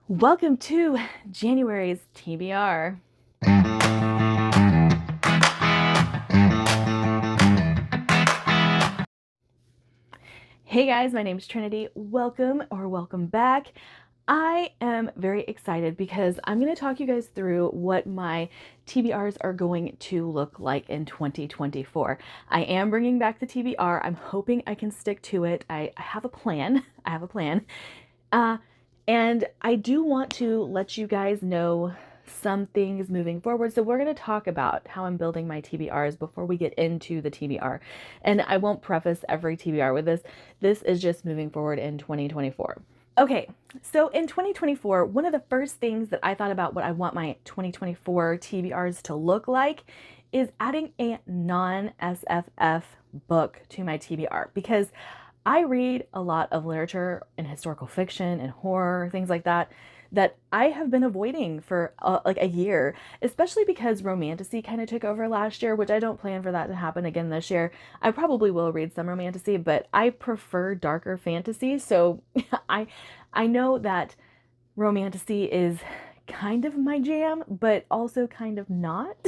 Welcome to January's TBR. Hey guys, my name is Trinity. Welcome back. I am very excited because I'm going to talk you guys through what my TBRs are going to look like in 2024. I am bringing back the TBR. I'm hoping I can stick to it. I have a plan. And I do want to let you guys know some things moving forward. So we're going to talk about how I'm building my TBRs before we get into the TBR. And I won't preface every TBR with this. This is just moving forward in 2024. Okay, so in 2024, one of the first things that I thought about what I want my 2024 TBRs to look like is adding a non-SFF book to my TBR, because I read a lot of literature and historical fiction and horror, things like that, that I have been avoiding for like a year, especially because romantasy kind of took over last year, which I don't plan for that to happen again this year. I probably will read some romantasy, but I prefer darker fantasy. So I know that romantasy is kind of my jam, but also kind of not.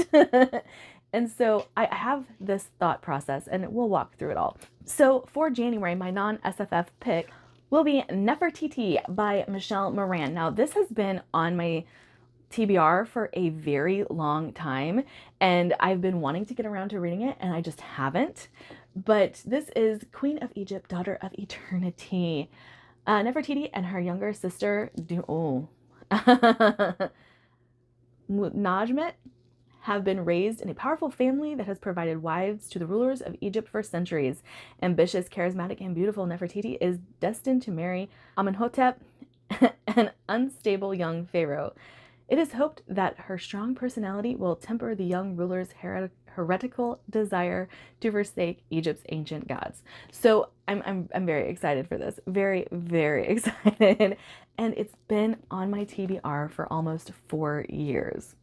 And so I have this thought process and we'll walk through it all. So for January, my non-SFF pick will be Nefertiti by Michelle Moran. Now, this has been on my TBR for a very long time, and I've been wanting to get around to reading it, and I just haven't. But this is Queen of Egypt, Daughter of Eternity. Nefertiti and her younger sister, Najmet, have been raised in a powerful family that has provided wives to the rulers of Egypt for centuries. Ambitious, charismatic, and beautiful, Nefertiti is destined to marry Amenhotep, an unstable young pharaoh. It is hoped that her strong personality will temper the young ruler's heretical desire to forsake Egypt's ancient gods. So I'm very excited for this. Very, very excited. And it's been on my TBR for almost 4 years.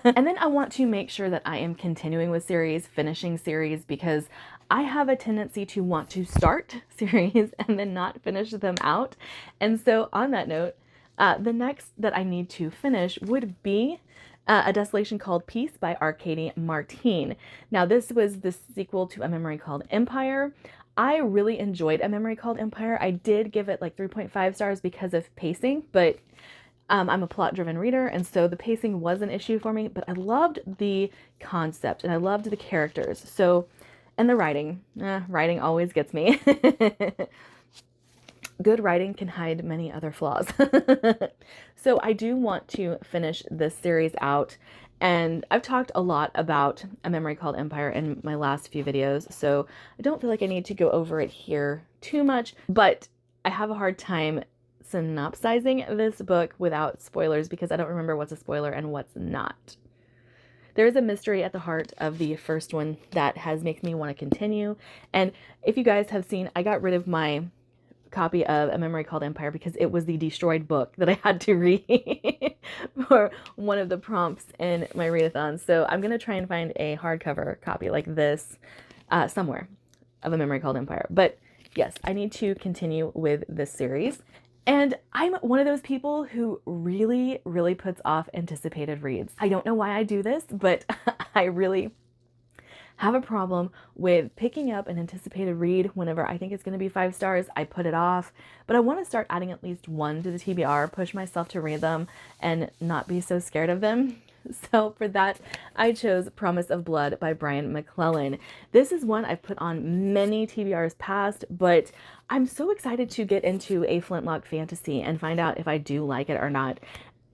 And then I want to make sure that I am continuing with series, finishing series, because I have a tendency to want to start series and then not finish them out. And so on that note, the next that I need to finish would be A Desolation Called Peace by Arkady Martine. Now, this was the sequel to A Memory Called Empire. I really enjoyed A Memory Called Empire. I did give it like 3.5 stars because of pacing, but I'm a plot-driven reader, and so the pacing was an issue for me, but I loved the concept, and I loved the characters. So, and the writing. Writing always gets me. Good writing can hide many other flaws. So I do want to finish this series out, and I've talked a lot about A Memory Called Empire in my last few videos, so I don't feel like I need to go over it here too much, but I have a hard time synopsizing this book without spoilers because I don't remember what's a spoiler and what's not. There is a mystery at the heart of the first one that has made me want to continue. And if you guys have seen, I got rid of my copy of A Memory Called Empire because it was the destroyed book that I had to read for one of the prompts in my readathon. So I'm going to try and find a hardcover copy like this somewhere of A Memory Called Empire. But yes, I need to continue with this series. And I'm one of those people who really, really puts off anticipated reads. I don't know why I do this, but I really have a problem with picking up an anticipated read whenever I think it's going to be 5 stars. I put it off, but I want to start adding at least one to the TBR, push myself to read them and not be so scared of them. So for that, I chose Promise of Blood by Brian McClellan. This is one I've put on many TBRs past, but I'm so excited to get into a Flintlock fantasy and find out if I do like it or not.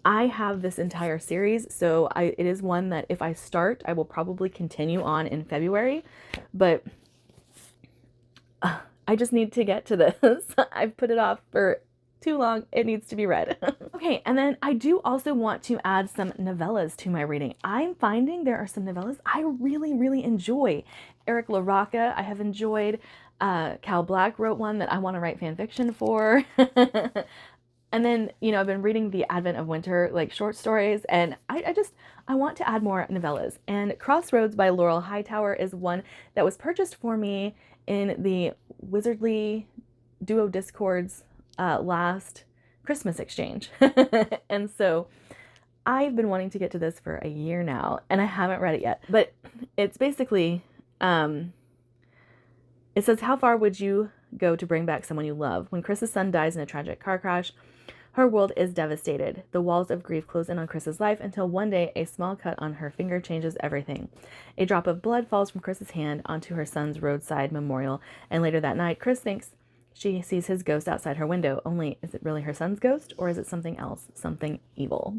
I have this entire series, so it is one that if I start, I will probably continue on in February, but I just need to get to this. I've put it off for too long. It needs to be read. Okay, and then I do also want to add some novellas to my reading. I'm finding there are some novellas I really, really enjoy. Eric LaRocca, I have enjoyed. Cal Black wrote one that I want to write fan fiction for. And then, you know, I've been reading The Advent of Winter, like short stories, and I want to add more novellas. And Crossroads by Laurel Hightower is one that was purchased for me in the Wizardly Duo Discords last Christmas exchange. And so I've been wanting to get to this for a year now, and I haven't read it yet. But it's basically, it says, how far would you go to bring back someone you love? When Chris's son dies in a tragic car crash, her world is devastated. The walls of grief close in on Chris's life until one day a small cut on her finger changes everything. A drop of blood falls from Chris's hand onto her son's roadside memorial, and later that night, Chris thinks she sees his ghost outside her window. Only, is it really her son's ghost, or is it something else, something evil?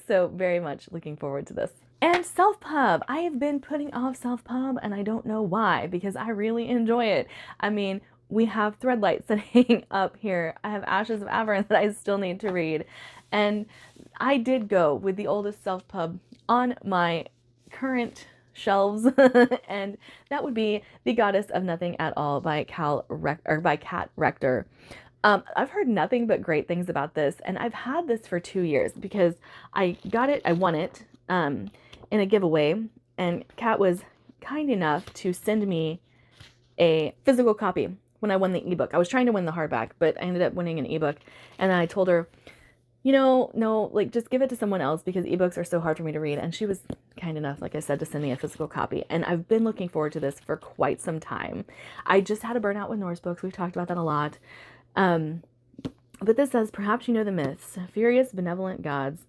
So very much looking forward to this. And SelfPub. I have been putting off SelfPub, and I don't know why, because I really enjoy it. I mean, we have Threadlight sitting up here. I have Ashes of Avern that I still need to read. And I did go with the oldest SelfPub on my current shelves, and that would be The Goddess of Nothing at All by Kat Rector. I've heard nothing but great things about this, and I've had this for 2 years because I won it in a giveaway, and Kat was kind enough to send me a physical copy when I won the ebook. I was trying to win the hardback, but I ended up winning an ebook, and I told her, you know, no, like, just give it to someone else because ebooks are so hard for me to read. And she was kind enough, like I said, to send me a physical copy. And I've been looking forward to this for quite some time. I just had a burnout with Norse books. We've talked about that a lot. But this says, perhaps you know the myths. Furious, benevolent gods.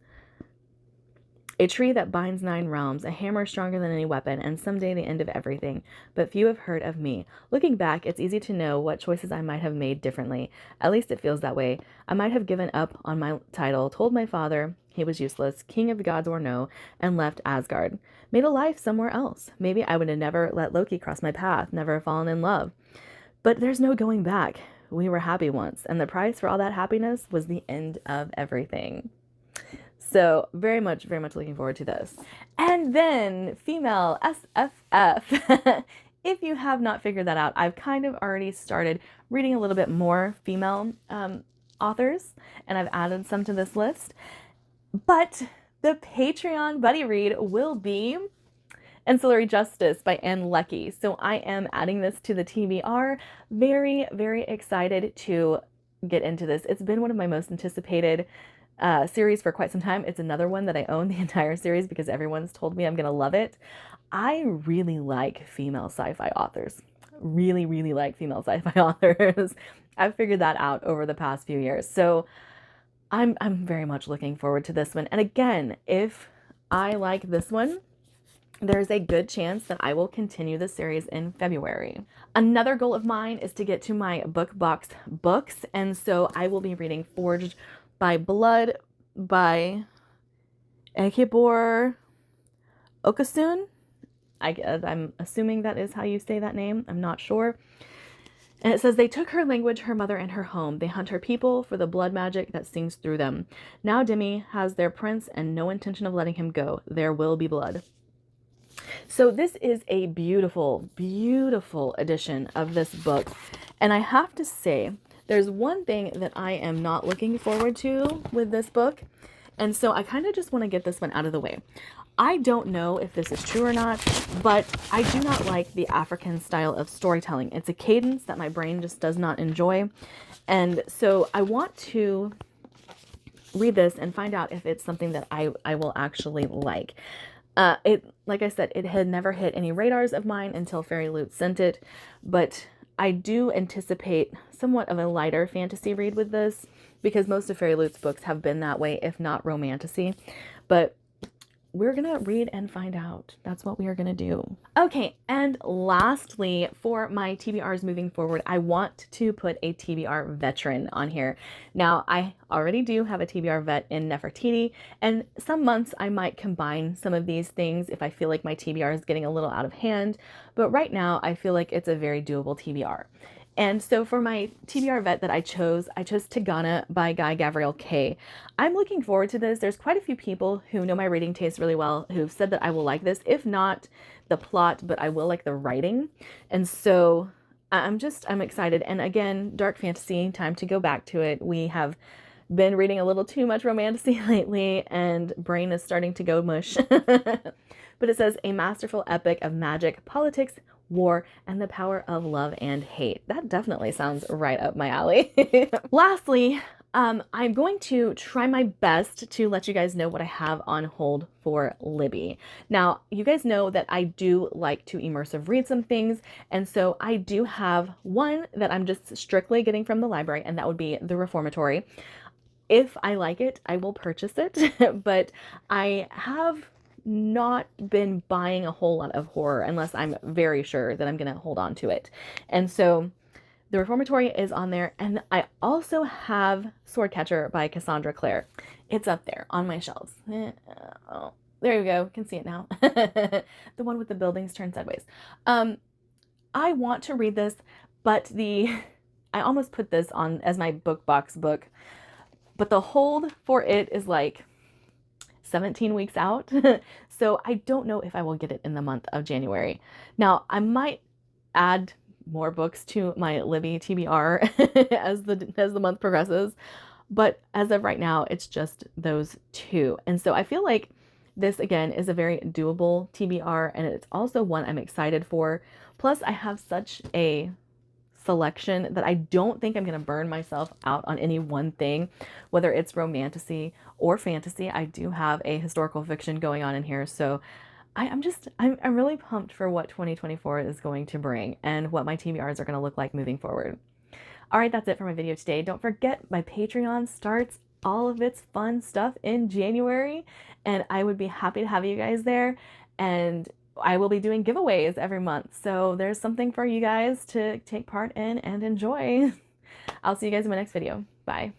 A tree that binds 9 realms, a hammer stronger than any weapon, and someday the end of everything. But few have heard of me. Looking back, it's easy to know what choices I might have made differently. At least it feels that way. I might have given up on my title, told my father he was useless, king of the gods or no, and left Asgard. Made a life somewhere else. Maybe I would have never let Loki cross my path, never fallen in love. But there's no going back. We were happy once, and the price for all that happiness was the end of everything. So very much looking forward to this. And then female SFF. If you have not figured that out, I've kind of already started reading a little bit more female authors, and I've added some to this list. But the Patreon buddy read will be Ancillary Justice by Anne Leckie. So I am adding this to the TBR. Very, very excited to get into this. It's been one of my most anticipated series for quite some time. It's another one that I own the entire series because everyone's told me I'm gonna love it. I really like female sci-fi authors. Really, really like female sci-fi authors. I've figured that out over the past few years. So I'm very much looking forward to this one. And again, if I like this one, there's a good chance that I will continue the series in February. Another goal of mine is to get to my book box books. And so I will be reading Forged by Blood by Ekebor Okasun. I'm assuming that is how you say that name. I'm not sure. And it says, they took her language, her mother, and her home. They hunt her people for the blood magic that sings through them. Now Demi has their prince and no intention of letting him go. There will be blood. So this is a beautiful, beautiful edition of this book. And I have to say, there's one thing that I am not looking forward to with this book. And so I kind of just want to get this one out of the way. I don't know if this is true or not, but I do not like the African style of storytelling. It's a cadence that my brain just does not enjoy. And so I want to read this and find out if it's something that I will actually like. Like I said, it had never hit any radars of mine until Fairy Loot sent it, but I do anticipate somewhat of a lighter fantasy read with this because most of Fairy Loot's books have been that way, if not romantasy. But we're gonna read and find out. That's what we are gonna do. Okay, and lastly, for my TBRs moving forward, I want to put a TBR veteran on here. Now, I already do have a TBR vet in Nefertiti, and some months I might combine some of these things if I feel like my TBR is getting a little out of hand, but right now I feel like it's a very doable TBR. And so for my TBR vet that I chose Tigana by Guy Gavriel Kay. I'm looking forward to this. There's quite a few people who know my reading taste really well who've said that I will like this, if not the plot, but I will like the writing. And so I'm excited. And again, dark fantasy, time to go back to it. We have been reading a little too much romantasy lately and brain is starting to go mush. But it says, a masterful epic of magic, politics, war, and the power of love and hate. That definitely sounds right up my alley. Lastly, I'm going to try my best to let you guys know what I have on hold for Libby. Now, you guys know that I do like to immersive read some things, and so I do have one that I'm just strictly getting from the library, and that would be The Reformatory. If I like it, I will purchase it, but I have not been buying a whole lot of horror unless I'm very sure that I'm going to hold on to it. And so the Reformatory is on there, and I also have Swordcatcher by Cassandra Clare. It's up there on my shelves. Oh, there you go. You can see it now. The one with the buildings turned sideways. I want to read this, but I almost put this on as my book box book, but the hold for it is like 17 weeks out. So I don't know if I will get it in the month of January. Now, I might add more books to my Libby TBR as the month progresses, but as of right now, it's just those two. And so I feel like this again is a very doable TBR, and it's also one I'm excited for. Plus, I have such a selection that I don't think I'm going to burn myself out on any one thing, whether it's romantasy or fantasy. I do have a historical fiction going on in here, so I'm really pumped for what 2024 is going to bring and what my TBRs are going to look like moving forward. All right, that's it for my video today. Don't forget, my Patreon starts all of its fun stuff in January, and I would be happy to have you guys there. And I will be doing giveaways every month, so there's something for you guys to take part in and enjoy. I'll see you guys in my next video. Bye.